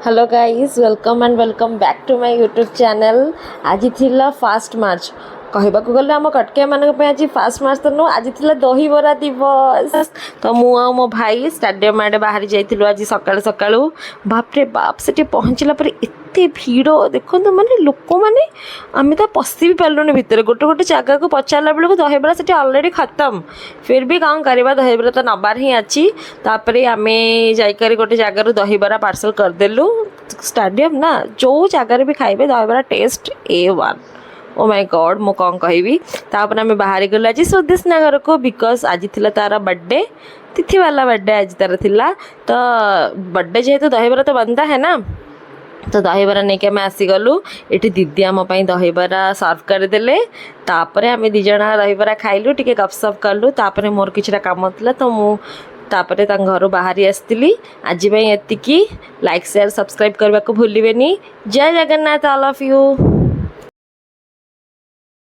Hello guys welcome and welcome back to my YouTube channel. आज थिला fast मार्च कहवा गले आम कटकिया मान आज फास्ट मार्च तो नुह आज थिला दही बरा दिवस। तो मु मो भाई स्टेडियम आड़े बाहरी जाइलु आज सकाळु सकाळु। बाप रे बाप से पहुँचला पर एते भीड़ देखो माने लोक मैंने आम तो पशि भी पार्लुनि भितर गोटे गोटे जगह को पचारा बेलू दहीबरा से अलरेडी खत्म। फिर भी कौन करवा दहीबरा तो नबार ही अच्छी। तापर आम जाकर गोटे जगार दहीबरा पार्सल करदेलु। स्टेडियम ना जो जगार भी खाइबे dahibara taste A1। Oh my god मु कौन कहबी। तापर आम बाहर गलु आज स्वदेश नगर को बिकज आज थिला तार बर्थडे तिथि वाला बर्थडे आज तार थिला। तो बर्थडे जेहेतु दहीबरा तो बनता है ना तो दहीबरा नहीं आम आसीगलु। ये दीदी आम दहीबरा सर्व करदे। तापर आम दिज दहीबरा खाइलु टिके गपसप कलु। तापर मोर किछटा काम था तो मु तापर घर बाहरी आसती। आज एतिकी लाइक शेयर सब्सक्राइब करने को भूलिए। जय जगन्नाथ ऑल ऑफ यू।